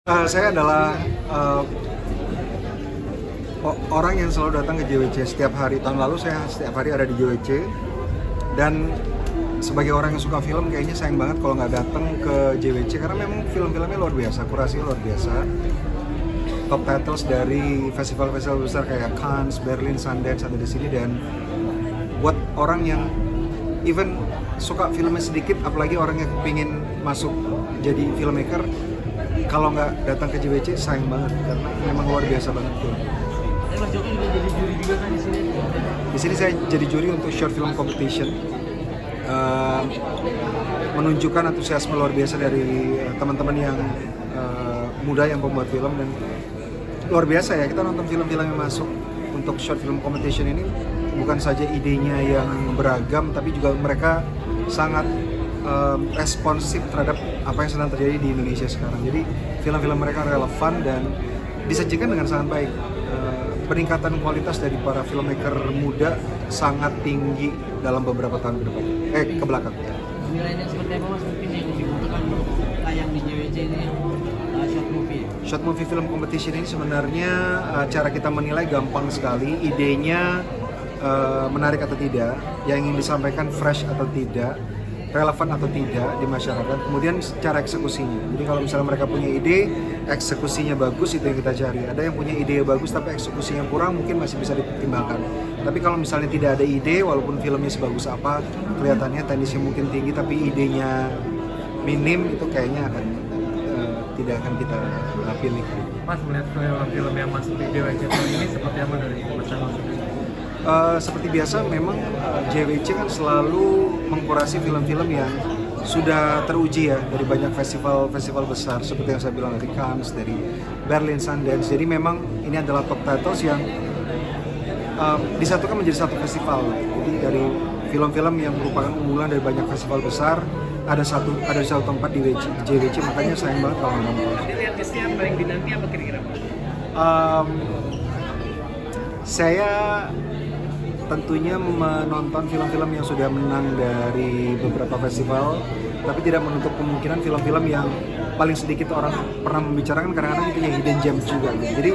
Saya adalah orang yang selalu datang ke JWC setiap hari. Tahun lalu saya setiap hari ada di JWC, dan sebagai orang yang suka film kayaknya sayang banget kalau nggak datang ke JWC karena memang film-filmnya luar biasa, kurasinya luar biasa. Top titles dari festival-festival besar kayak Cannes, Berlin, Sundance ada di sini, dan buat orang yang even suka filmnya sedikit, apalagi orang yang pengen masuk jadi filmmaker, kalau nggak datang ke JWC sayang banget karena memang luar biasa banget film. Mas Joko juga jadi juri juga kan di sini? Di sini saya jadi juri untuk short film competition, menunjukkan antusiasme luar biasa dari teman-teman yang muda yang pembuat film, dan luar biasa ya kita nonton film-film yang masuk untuk short film competition ini. Bukan saja idenya yang beragam, tapi juga mereka sangat responsif terhadap apa yang sedang terjadi di Indonesia sekarang. Jadi film-film mereka relevan dan disajikan dengan sangat baik. Peningkatan kualitas dari para filmmaker muda sangat tinggi dalam beberapa tahun ke depan, ke belakang. Nilainya seperti apa Mas mungkin yang dibutuhkan untuk tayang di JWC ini short movie? Short movie film competition ini sebenarnya cara kita menilai gampang sekali. Idenya menarik atau tidak, yang ingin disampaikan fresh atau tidak, relevan atau tidak di masyarakat, kemudian cara eksekusinya. Jadi kalau misalnya mereka punya ide, eksekusinya bagus, itu yang kita cari. Ada yang punya ide bagus tapi eksekusinya kurang, mungkin masih bisa dipertimbangkan. Tapi kalau misalnya tidak ada ide, walaupun filmnya sebagus apa, kelihatannya teknisnya mungkin tinggi tapi idenya minim, itu kayaknya akan tidak akan kita pilih. Mas melihat film yang masuk di JWC tahun ini seperti apa dari Mas? Seperti biasa, memang JWC kan selalu mengkurasi film-film yang sudah teruji ya dari banyak festival-festival besar seperti yang saya bilang, dari Cannes, dari Berlin, Sundance. Jadi memang ini adalah top titles yang disatukan menjadi satu festival. Jadi dari film-film yang merupakan unggulan dari banyak festival besar ada di satu tempat di JWC, makanya sayang banget kalau nonton. Jadi artisnya yang paling dinanti apa kira-kira? Saya tentunya menonton film-film yang sudah menang dari beberapa festival, tapi tidak menutup kemungkinan film-film yang paling sedikit orang pernah membicarakan, kadang-kadang punya hidden gems juga. Jadi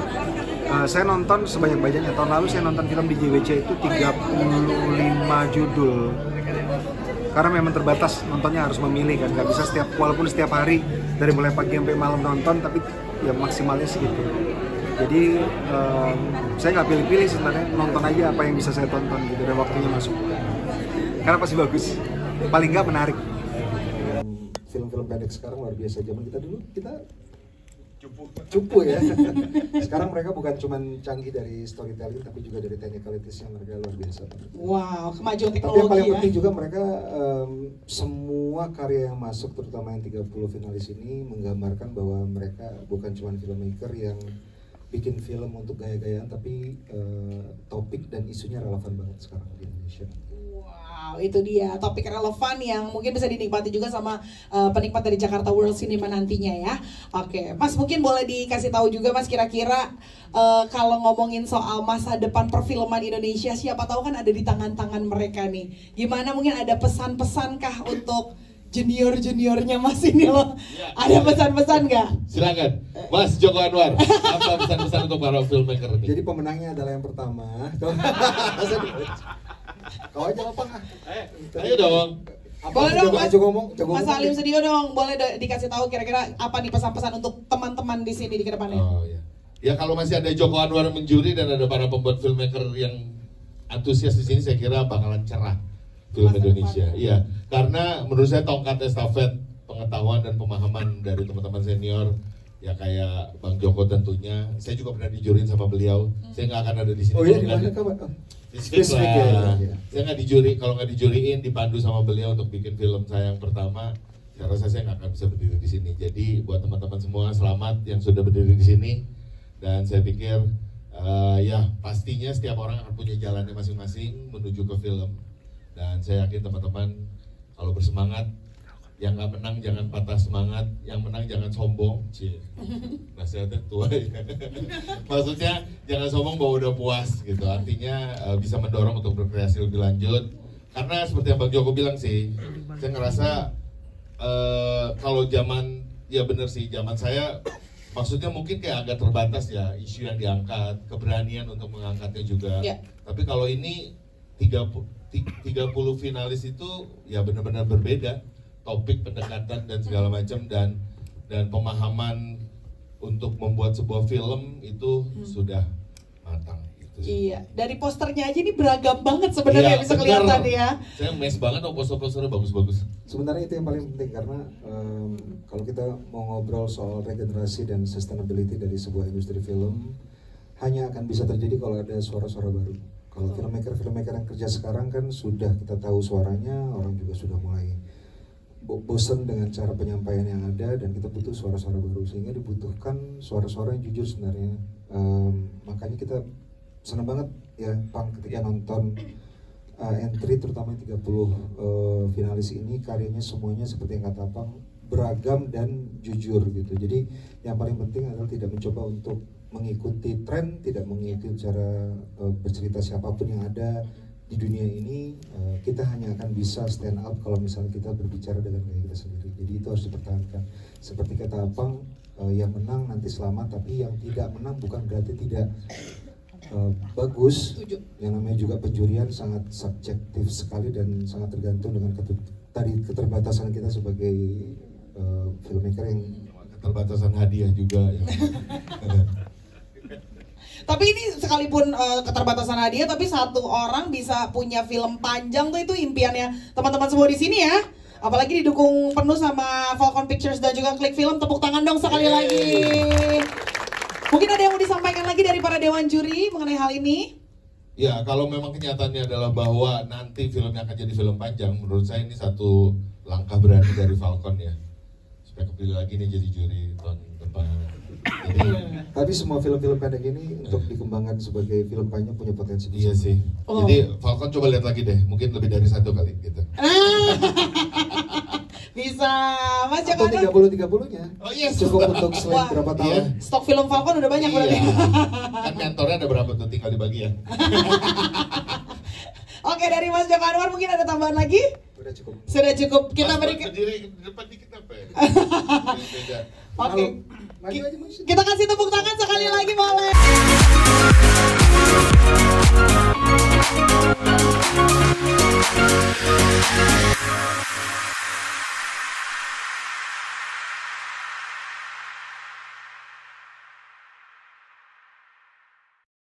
saya nonton sebanyak-banyaknya. Tahun lalu saya nonton film di JWC itu 35 judul. Karena memang terbatas, nontonnya harus memilih kan, nggak bisa walaupun setiap hari dari mulai pagi sampai malam nonton, tapi ya maksimalnya segitu. Jadi saya nggak pilih-pilih sebenarnya, nonton aja apa yang bisa saya tonton gitu dan waktunya masuk. Karena pasti bagus, paling nggak menarik. Film-film pendek sekarang luar biasa. Zaman kita dulu kita cupu ya. Sekarang mereka bukan cuma canggih dari storytelling, tapi juga dari technicalities-nya mereka luar biasa. Wow, kemajuan teknologi. Tapi yang paling ya. penting juga mereka semua karya yang masuk, terutama yang 30 finalis ini, menggambarkan bahwa mereka bukan cuma filmmaker yang bikin film untuk gaya-gayaan, tapi topik dan isunya relevan banget sekarang di Indonesia. Wow, itu dia topik relevan yang mungkin bisa dinikmati juga sama penikmat dari Jakarta World Cinema nantinya ya. Oke, Mas mungkin boleh dikasih tahu juga Mas, kira-kira kalau ngomongin soal masa depan perfilman Indonesia, siapa tahu kan ada di tangan-tangan mereka nih. Gimana, mungkin ada pesan-pesan kah untuk junior-juniornya Mas ini loh? Ya. Ada pesan-pesan nggak? Silakan, Mas Joko Anwar. Apa pesan-pesan untuk para filmmaker ini? Jadi pemenangnya adalah yang pertama. Kau aja apa nggak? Ayo dong. Boleh dong Mas, jago Mas ngomong. Salim Studio dong, boleh dikasih tahu kira-kira apa nih pesan-pesan untuk teman-teman di sini di kedepannya? Oh ya. Ya kalau masih ada Joko Anwar menjuri dan ada para pembuat filmmaker yang antusias di sini, saya kira bakalan cerah film Masa Indonesia. depan. Iya, karena menurut saya tongkat estafet pengetahuan dan pemahaman dari teman-teman senior ya kayak Bang Joko tentunya. Saya juga pernah dijurin sama beliau. Saya nggak akan ada di sini. Oh iya, di kalau mana nggak- kawan? Spesifik Spesifik, lah. ya. Saya nggak dijuri, kalau nggak dijuriin dipandu sama beliau untuk bikin film saya yang pertama, saya rasa saya nggak akan bisa berdiri di sini. Jadi buat teman-teman semua, selamat yang sudah berdiri di sini. Dan saya pikir ya pastinya setiap orang akan punya jalannya masing-masing menuju ke film. Dan saya yakin teman-teman kalau bersemangat, yang nggak menang jangan patah semangat, yang menang jangan sombong. Cie, nasihatnya tua ya. Maksudnya jangan sombong bahwa udah puas gitu. Artinya bisa mendorong untuk berkreasi lebih lanjut. Karena seperti yang Bang Joko bilang sih, saya ngerasa kalau zaman, ya bener sih, zaman saya maksudnya mungkin kayak agak terbatas ya isu yang diangkat, keberanian untuk mengangkatnya juga. Ya. Tapi kalau ini 30 finalis itu ya benar-benar berbeda, topik, pendekatan dan segala macam, dan pemahaman untuk membuat sebuah film itu sudah matang. Iya, dari posternya aja ini beragam banget sebenarnya, bisa kelihatan ya. Saya mes banget sama poster-posternya, bagus-bagus. Sebenarnya itu yang paling penting karena kalau kita mau ngobrol soal regenerasi dan sustainability dari sebuah industri film, hanya akan bisa terjadi kalau ada suara-suara baru. Kalau filmmaker yang kerja sekarang kan sudah kita tahu suaranya, orang juga sudah mulai bosen dengan cara penyampaian yang ada, dan kita butuh suara-suara baru, sehingga dibutuhkan suara-suara yang jujur sebenarnya. Makanya kita senang banget ya Pang ketika nonton entry terutama 30 finalis ini, karyanya semuanya seperti yang kata Pang, beragam dan jujur gitu. Jadi yang paling penting adalah tidak mencoba untuk mengikuti tren, tidak mengikuti cara bercerita siapapun yang ada di dunia ini. Kita hanya akan bisa stand up kalau misalnya kita berbicara dengan gaya kita sendiri. Jadi itu harus dipertahankan. Seperti kata Pang, yang menang nanti selamat, tapi yang tidak menang bukan berarti tidak bagus. Yang namanya juga penjurian sangat subjektif sekali dan sangat tergantung dengan keterbatasan kita sebagai filmmaker, yang keterbatasan hadiah juga ya. Tapi ini sekalipun keterbatasan hadiah, tapi satu orang bisa punya film panjang tuh, itu impiannya teman-teman semua di sini ya. Apalagi didukung penuh sama Falcon Pictures dan juga Klik Film. Tepuk tangan dong sekali lagi. Mungkin ada yang mau disampaikan lagi dari para dewan juri mengenai hal ini? Ya, kalau memang kenyataannya adalah bahwa nanti filmnya akan jadi film panjang, menurut saya ini satu langkah berani dari Falcon ya, supaya kepilih lagi nih jadi juri tahun depan. Jadi, tapi semua film-film pendek ini untuk dikembangkan sebagai film panjang punya potensi. Iya sih. Jadi Falcon coba lihat lagi deh, mungkin lebih dari satu kali gitu. Bisa, Mas Atau Joko. 30-30-nya. Oh iya, Cukup untuk selain berapa tahun. Stok film Falcon udah banyak berarti. Kan mentornya ada berapa tuh, tinggal dibagi ya. Oke, dari Mas Joko Anwar mungkin ada tambahan lagi? Sudah cukup. Sudah cukup. Kita Mas, berikan. berdiri di depan dikit apa ya? Beda. Oke. Maju aja, Mas. Kita kasih tepuk tangan sekali lagi boleh.